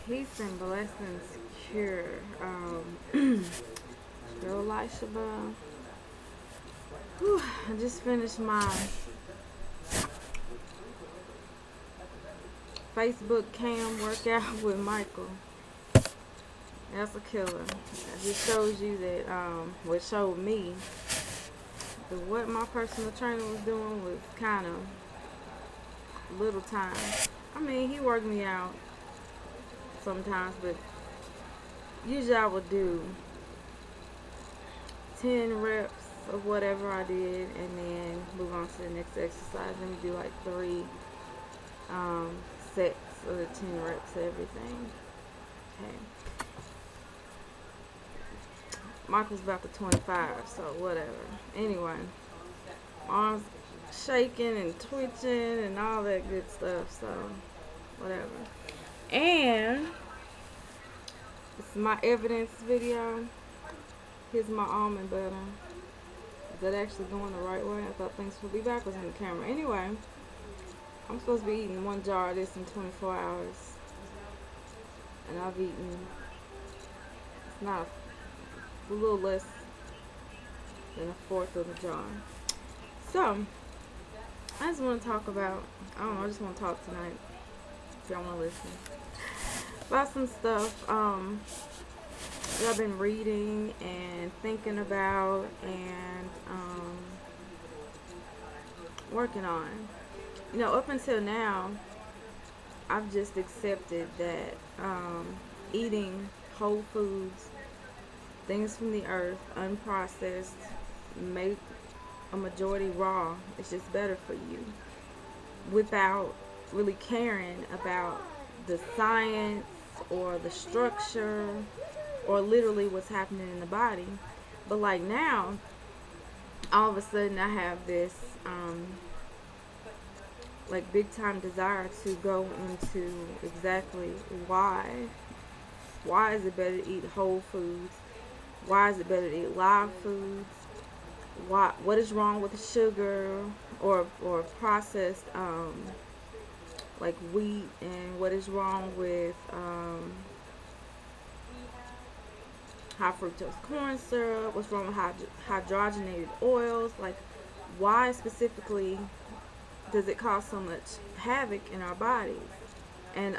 Peace and blessings cure. Girl Lishaba. I just finished my Facebook cam workout with Michael. That's a killer. It just shows you that, what showed me that what my personal trainer was doing was kind of little time. I mean, he worked me out sometimes, but usually I would do 10 reps of whatever I did and then move on to the next exercise. Then we do like 3 sets of the 10 reps of everything. Okay. Michael's about to 25, so whatever. Anyway, arms shaking and twitching and all that good stuff, so whatever. And it's my evidence video. Here's my almond butter. Is that actually going the right way? I thought things would be backwards in the camera. Anyway, I'm supposed to be eating 1 jar of this in 24 hours. And I've eaten, it's not a little less than 1/4 of the jar. So, I just want to talk about, I don't know, I just want to talk tonight. If y'all want to listen. About some stuff that I've been reading and thinking about and working on. You know, up until now, I've just accepted that eating whole foods, things from the earth, unprocessed, made a majority raw, is just better for you, without really caring about the science or the structure or literally what's happening in the body. But like now, all of a sudden I have this like big time desire to go into exactly why is it better to eat whole foods, why is it better to eat live foods, what is wrong with the sugar or processed like wheat, and what is wrong with high fructose corn syrup, what's wrong with hydrogenated oils, like why specifically does it cause so much havoc in our bodies? And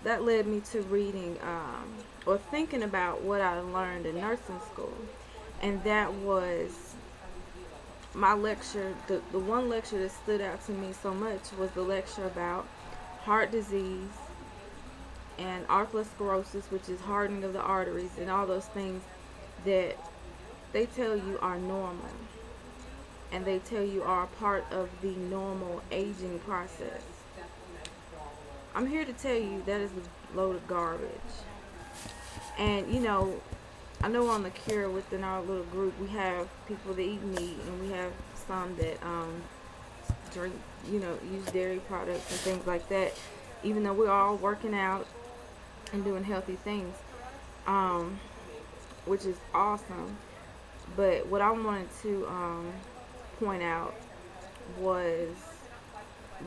that led me to reading or thinking about what I learned in nursing school, and that was my lecture. The one lecture that stood out to me so much was the lecture about heart disease and atherosclerosis, which is hardening of the arteries, and all those things that they tell you are normal, and they tell you are a part of the normal aging process. I'm here to tell you that is a load of garbage. And you know, I know on the Cure, within our little group, we have people that eat meat, and we have some that drink, use dairy products and things like that. Even though we're all working out and doing healthy things, which is awesome. But what I wanted to point out was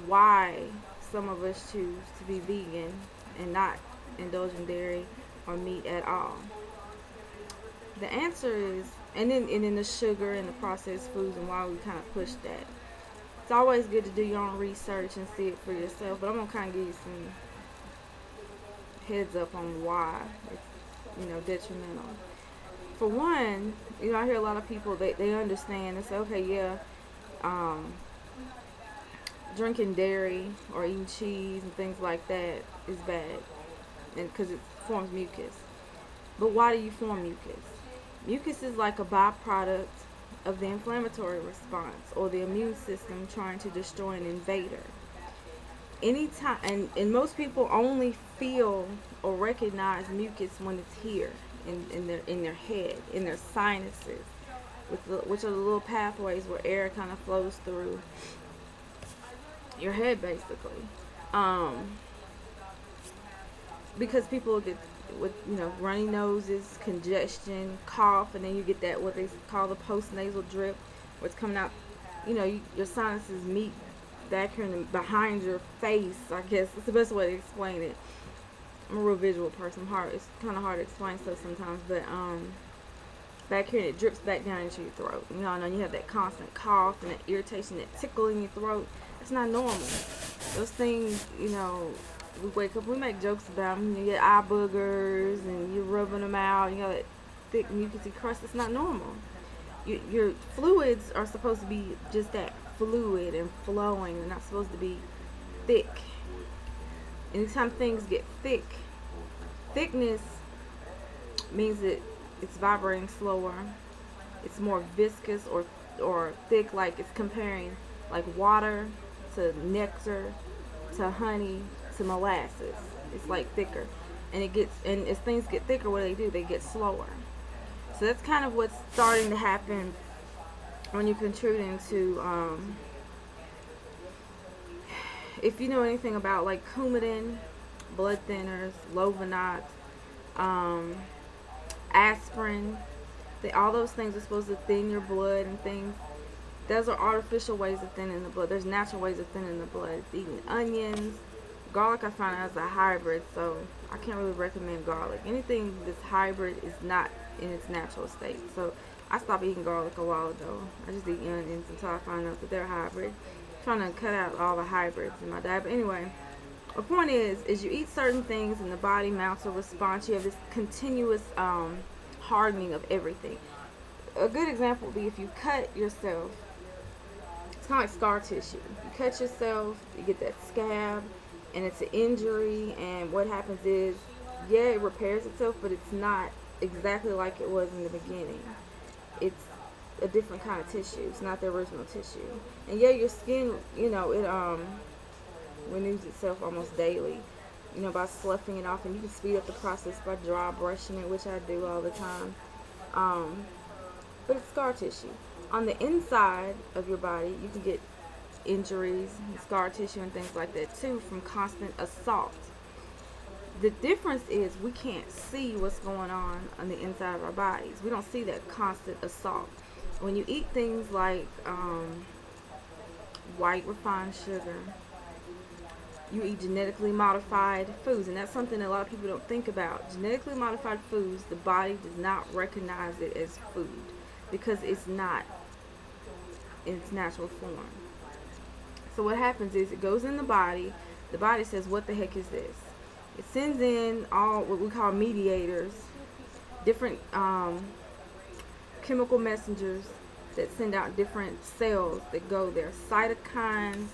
why some of us choose to be vegan and not indulge in dairy or meat at all. The answer is, and then the sugar and the processed foods and why we kind of push that. It's always good to do your own research and see it for yourself, but I'm going to kind of give you some heads up on why it's, detrimental. For one, I hear a lot of people, they understand and say, okay, yeah, drinking dairy or eating cheese and things like that is bad, and because it forms mucus. But why do you form mucus? Mucus is like a byproduct of the inflammatory response or the immune system trying to destroy an invader. Anytime, and most people only feel or recognize mucus when it's here in their head, in their sinuses, which are the little pathways where air kind of flows through your head, basically. Because people get with runny noses, congestion, cough, and then you get that what they call the postnasal drip, where it's coming out your sinuses meet back here behind your face. I guess it's the best way to explain it. I'm a real visual person. It's kind of hard to explain stuff sometimes, but back here it drips back down into your throat. And you have that constant cough and that irritation, that tickle in your throat. It's not normal. Those things, we wake up, we make jokes about them. You get eye boogers and you're rubbing them out. You got that thick mucousy crust. It's not normal. Your fluids are supposed to be just that, fluid and flowing. They're not supposed to be thick. Anytime things get thick, thickness means that it's vibrating slower. It's more viscous or thick, like it's comparing like water to nectar to honey to molasses. It's like thicker. And as things get thicker, what do? They get slower. So that's kind of what's starting to happen when you're contributing to if you know anything about like Coumadin, blood thinners, Lovenox, aspirin, all those things are supposed to thin your blood and things. Those are artificial ways of thinning the blood. There's natural ways of thinning the blood. It's eating onions. Garlic I found out is a hybrid, so I can't really recommend garlic. Anything that's hybrid is not in its natural state. So I stopped eating garlic a while ago. I just eat onions until I find out that they're hybrid. Trying to cut out all the hybrids in my diet. But anyway, the point is you eat certain things and the body mounts a response. You have this continuous hardening of everything. A good example would be if you cut yourself. It's kind of like scar tissue. You cut yourself, you get that scab, and it's an injury, and what happens is, it repairs itself, but it's not exactly like it was in the beginning. It's a different kind of tissue. It's not the original tissue. And your skin, it renews itself almost daily, by sloughing it off, and you can speed up the process by dry brushing it, which I do all the time. But it's scar tissue. On the inside of your body, you can get injuries, scar tissue, and things like that too from constant assault. The difference is we can't see what's going on the inside of our bodies. We don't see that constant assault. When you eat things like white refined sugar, you eat genetically modified foods, and that's something that a lot of people don't think about. Genetically modified foods, the body does not recognize it as food because it's not in its natural form. So what happens is it goes in the body says, what the heck is this? It sends in all what we call mediators, different chemical messengers that send out different cells that go there, cytokines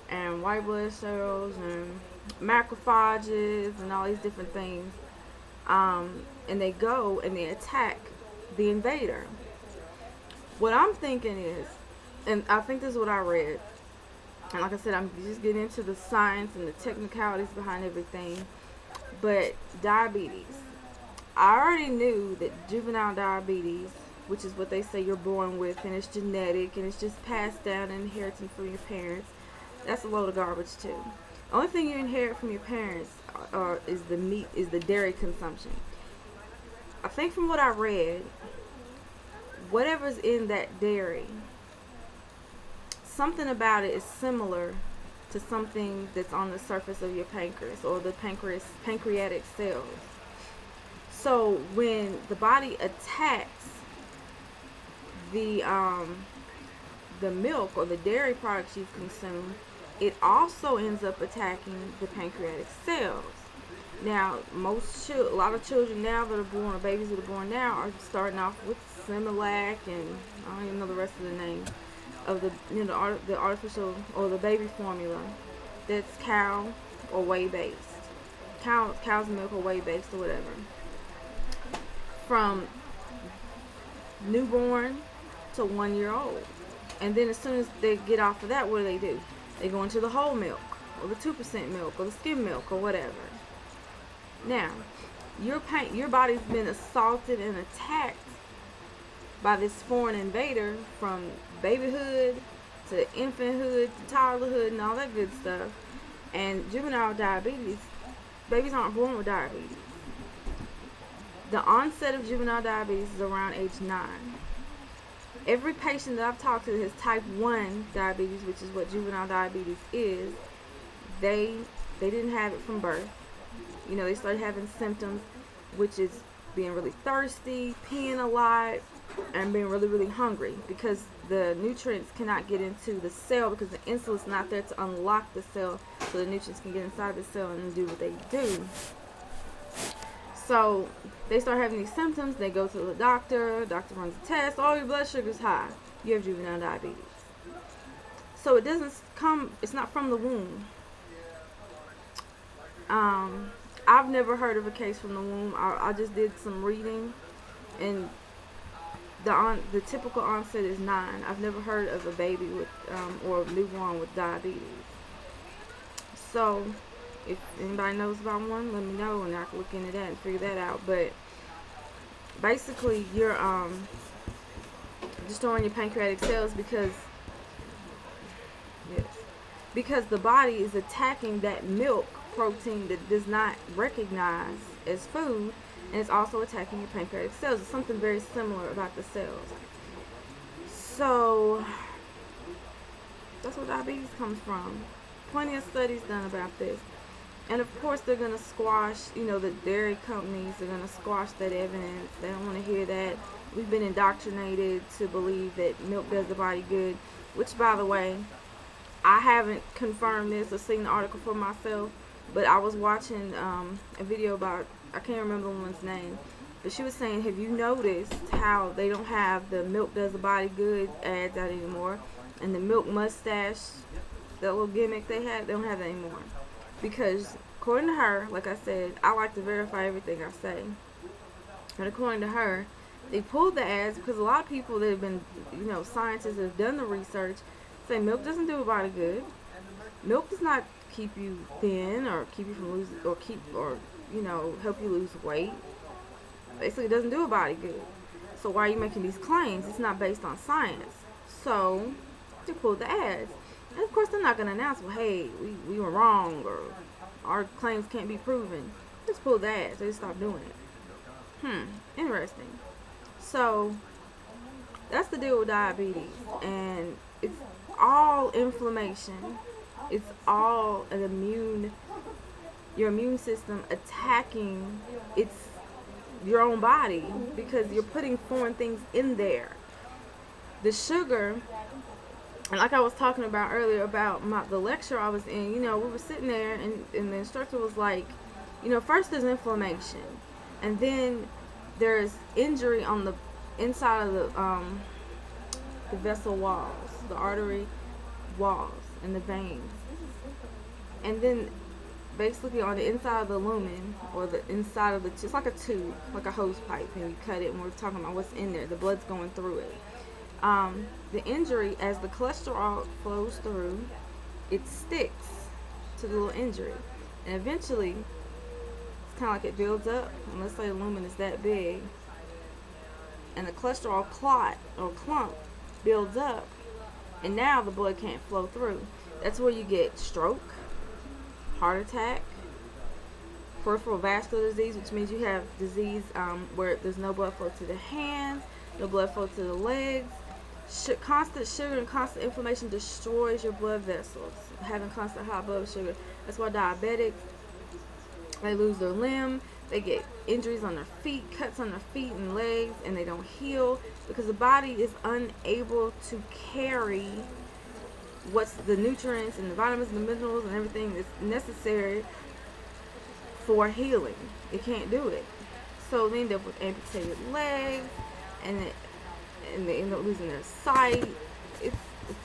and white blood cells and macrophages and all these different things, and they go and they attack the invader. What I'm thinking is, and I think this is what I read, and like I said, I'm just getting into the science and the technicalities behind everything, but diabetes. I already knew that juvenile diabetes, which is what they say you're born with, and it's genetic, and it's just passed down and inherited from your parents, that's a load of garbage too. The only thing you inherit from your parents is the dairy consumption. I think from what I read, whatever's in that dairy, something about it is similar to something that's on the surface of your pancreas or the pancreatic cells. So when the body attacks the milk or the dairy products you've consumed, it also ends up attacking the pancreatic cells. Now, a lot of children now that are born, or babies that are born now, are starting off with Similac, and I don't even know the rest of the name of the artificial or the baby formula that's cow or whey based, cow's milk or whey based or whatever. From newborn to 1 year old, and then as soon as they get off of that, what do? They go into the whole milk or the 2% milk or the skim milk or whatever. Now, your body's been assaulted and attacked by this foreign invader from babyhood to infanthood to toddlerhood and all that good stuff. And juvenile diabetes, babies aren't born with diabetes. The onset of juvenile diabetes is around age 9. Every patient that I've talked to has type 1 diabetes, which is what juvenile diabetes is. They didn't have it from birth. You know, they started having symptoms, which is being really thirsty, peeing a lot, and being really, really hungry because the nutrients cannot get into the cell because the insulin's not there to unlock the cell so the nutrients can get inside the cell and do what they do. So they start having these symptoms. They go to the doctor runs a test. Oh, your blood sugar's high. You have juvenile diabetes. So it doesn't come, it's not from the womb. I've never heard of a case from the womb. I just did some reading, and the typical onset is 9. I've never heard of a baby with or a newborn with diabetes. So if anybody knows about one, let me know and I can look into that and figure that out. But basically, you're destroying your pancreatic cells because the body is attacking that milk protein that does not recognize as food, and it's also attacking your pancreatic cells. It's something very similar about the cells. So that's where diabetes comes from. Plenty of studies done about this. And of course they're going to squash, the dairy companies are going to squash that evidence. They don't want to hear that. We've been indoctrinated to believe that milk does the body good, which, by the way, I haven't confirmed this or seen the article for myself, but I was watching a video about, I can't remember the woman's name, but she was saying, have you noticed how they don't have the milk does the body good ads out anymore, and the milk mustache, that little gimmick they don't have that anymore? Because according to her, like I said, I like to verify everything I say, and according to her, they pulled the ads because a lot of people that have been, scientists that have done the research say milk doesn't do a body good. Milk does not keep you thin or keep you from losing or help you lose weight. Basically, it doesn't do a body good. So why are you making these claims? It's not based on science. So they pulled the ads. And of course, they're not going to announce, well, hey, we were wrong, or our claims can't be proven. Just pull the ads. They just stopped doing it. Interesting. So that's the deal with diabetes. And it's all inflammation. It's all your immune system attacking your own body because you're putting foreign things in there. The sugar, and like I was talking about earlier about the lecture I was in, we were sitting there and the instructor was like, first there's inflammation, and then there's injury on the inside of the vessel walls, the artery walls, and the veins. And then basically on the inside of the lumen, or the inside of it's like a tube, like a hose pipe, and you cut it, and we're talking about what's in there. The blood's going through it. The injury, as the cholesterol flows through, it sticks to the little injury. And eventually, it's kind of like it builds up. And let's say the lumen is that big, and the cholesterol clot or clump builds up, and now the blood can't flow through. That's where you get stroke, heart attack, peripheral vascular disease, which means you have disease where there's no blood flow to the hands, no blood flow to the legs. Constant sugar and constant inflammation destroys your blood vessels. Having constant high blood sugar. That's why diabetics, they lose their limb, they get injuries on their feet, cuts on their feet and legs, and they don't heal because the body is unable to carry what's the nutrients and the vitamins and the minerals and everything that's necessary for healing. It can't do it. So they end up with amputated legs, and they end up losing their sight. It's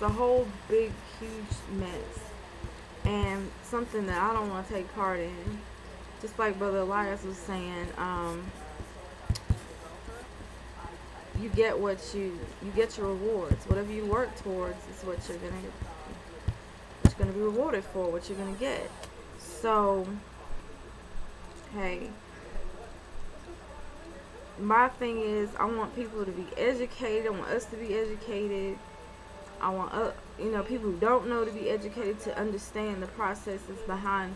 a whole big, huge mess, and something that I don't want to take part in. Just like Brother Elias was saying, you get you get your rewards. Whatever you work towards is what you're gonna be rewarded for. What you're gonna get. So, hey. My thing is, I want people to be educated. I want us to be educated. I want people who don't know to be educated, to understand the processes behind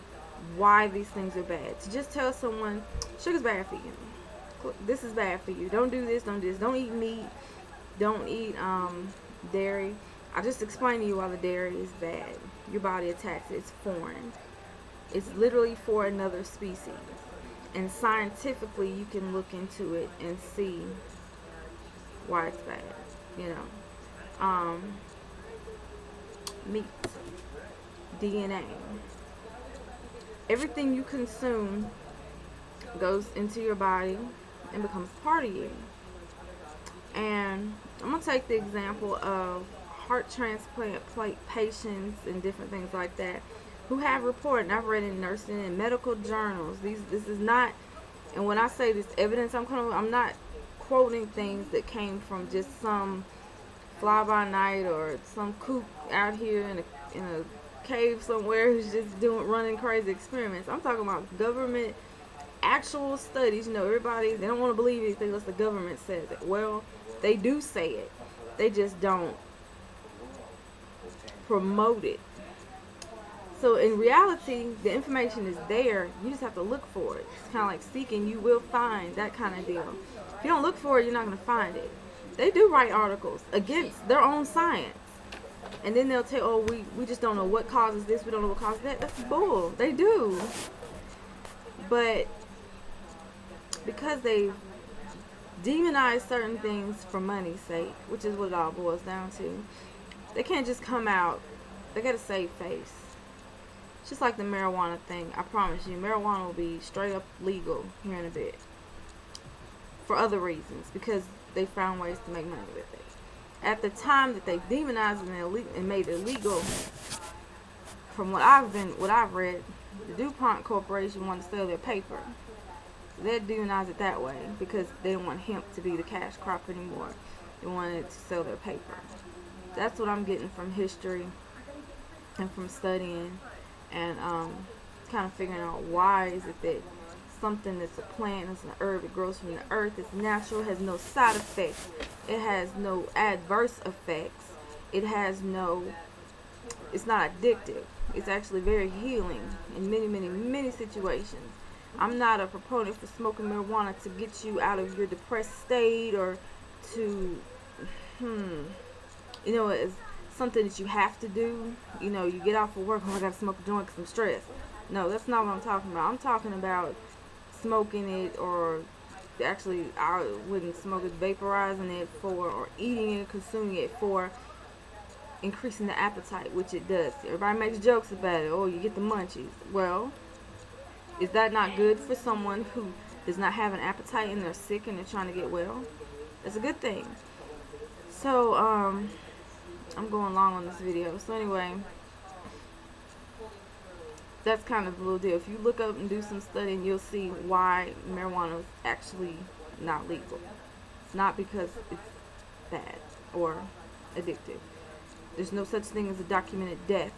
why these things are bad. To just tell someone sugar's bad for you. This is bad for you. Don't do this. Don't do this. Don't eat meat. Don't eat dairy. I just explained to you why the dairy is bad. Your body attacks it. It's foreign. It's literally for another species. And scientifically, you can look into it and see why it's bad. You know, meat, DNA, everything you consume goes into your body and becomes part of you. And I'm gonna take the example of heart transplant patients and different things like that who have reported, and I've read in nursing and medical journals. This is not, and when I say this evidence, I'm not quoting things that came from just some fly by night or some kook out here in a cave somewhere who's just running crazy experiments. I'm talking about government actual studies. You know, everybody, they don't want to believe anything unless the government says it. Well, they do say it. They just don't promote it. So in reality, the information is there. You just have to look for it. It's kind of like seeking, you will find, that kind of deal. If you don't look for it, you're not going to find it. They do write articles against their own science. And then they'll tell, oh, we just don't know what causes this, we don't know what causes that. That's bull. They do. But because they demonize certain things for money's sake, which is what it all boils down to, they can't just come out. They got to save face. Just like the marijuana thing, I promise you, marijuana will be straight up legal here in a bit. For other reasons, because they found ways to make money with it. At the time that they demonized it and made it illegal, from what I've read, the DuPont Corporation wanted to sell their paper. So they demonized it that way because they didn't want hemp to be the cash crop anymore. They wanted to sell their paper. That's what I'm getting from history and from studying and kind of figuring out why is it that something that's a plant, it's an herb, it grows from the earth, it's natural, has no side effects, it has no adverse effects, it's not addictive, it's actually very healing in many situations. I'm not a proponent for smoking marijuana to get you out of your depressed state or to it's something that you have to do. You know, you get off of work, oh, I gotta smoke a joint because I'm stressed. No, that's not what I'm talking about. I'm talking about smoking it, or actually I wouldn't smoke it, vaporizing it for, or eating it, consuming it for increasing the appetite, which it does. Everybody makes jokes about it. Oh, you get the munchies. Well, is that not good for someone who does not have an appetite and they're sick and they're trying to get well? That's a good thing. So, I'm going long on this video. So anyway, that's kind of the little deal. If you look up and do some studying, you'll see why marijuana is actually not legal. It's not because it's bad or addictive. There's no such thing as a documented death.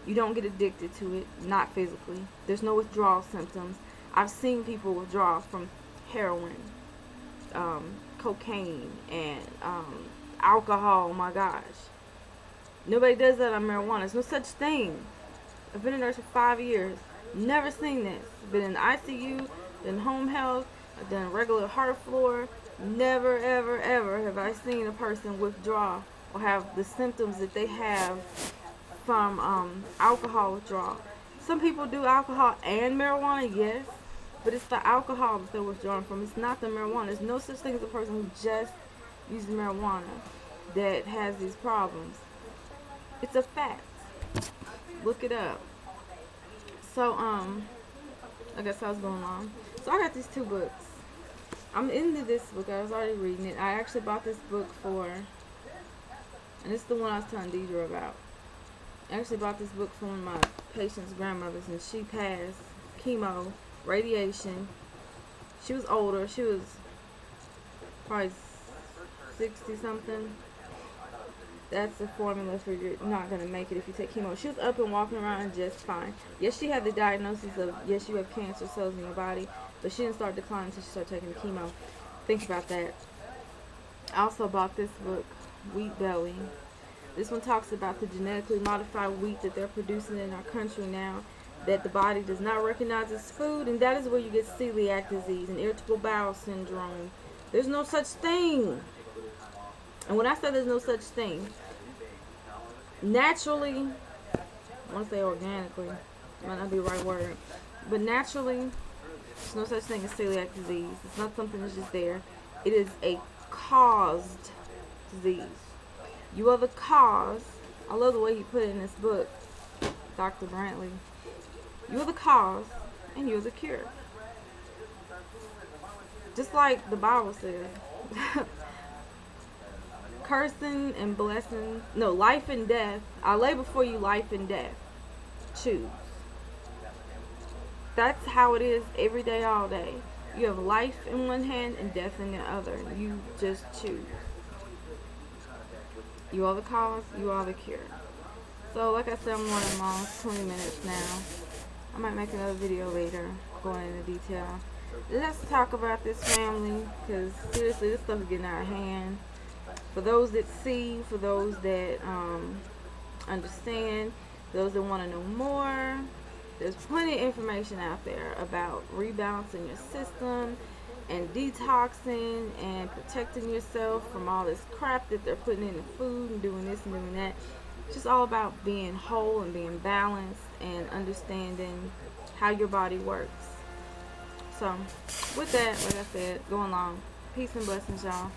You don't get addicted to it, not physically. There's no withdrawal symptoms. I've seen people withdraw from heroin, cocaine, and alcohol. Oh my gosh. Nobody does that on marijuana. There's no such thing. I've been a nurse for 5 years. Never seen this. Been in ICU, been home health, I've done regular heart floor. Never, ever, ever have I seen a person withdraw or have the symptoms that they have from alcohol withdrawal. Some people do alcohol and marijuana, yes, but it's the alcohol that they're withdrawing from. It's not the marijuana. There's no such thing as a person who just uses marijuana that has these problems. It's a fact. Look it up. So, I guess I was going on. So I got these 2 books. I'm into this book. I was already reading it. I actually bought this book and it's the one I was telling Deidre about. I actually bought this book from one of my patient's grandmothers, and she passed chemo, radiation. She was older. She was probably 60 something. That's the formula for you're not going to make it if you take chemo. She was up and walking around just fine. Yes, she had the diagnosis of, yes, you have cancer cells in your body, but she didn't start declining until she started taking the chemo. Think about that. I also bought this book, Wheat Belly. This one talks about the genetically modified wheat that they're producing in our country now that the body does not recognize as food, and that is where you get celiac disease and irritable bowel syndrome. There's no such thing. And when I say there's no such thing, naturally, I want to say organically, might not be the right word, but naturally, there's no such thing as celiac disease. It's not something that's just there. It is a caused disease. You are the cause. I love the way he put it in this book, Dr. Brantley. You're the cause and you're the cure. Just like the Bible says. Cursing and blessing. No, life and death. I lay before you life and death. Choose. That's how it is every day, all day. You have life in one hand and death in the other. You just choose. You are the cause, you are the cure. So, like I said, I'm running long, 20 minutes now. I might make another video later going into detail. Let's talk about this family, because seriously, this stuff is getting out of hand. For those that see, for those that understand, those that want to know more, there's plenty of information out there about rebalancing your system and detoxing and protecting yourself from all this crap that they're putting in the food and doing this and doing that. It's just all about being whole and being balanced and understanding how your body works. So, with that, like I said, going long. Peace and blessings, y'all.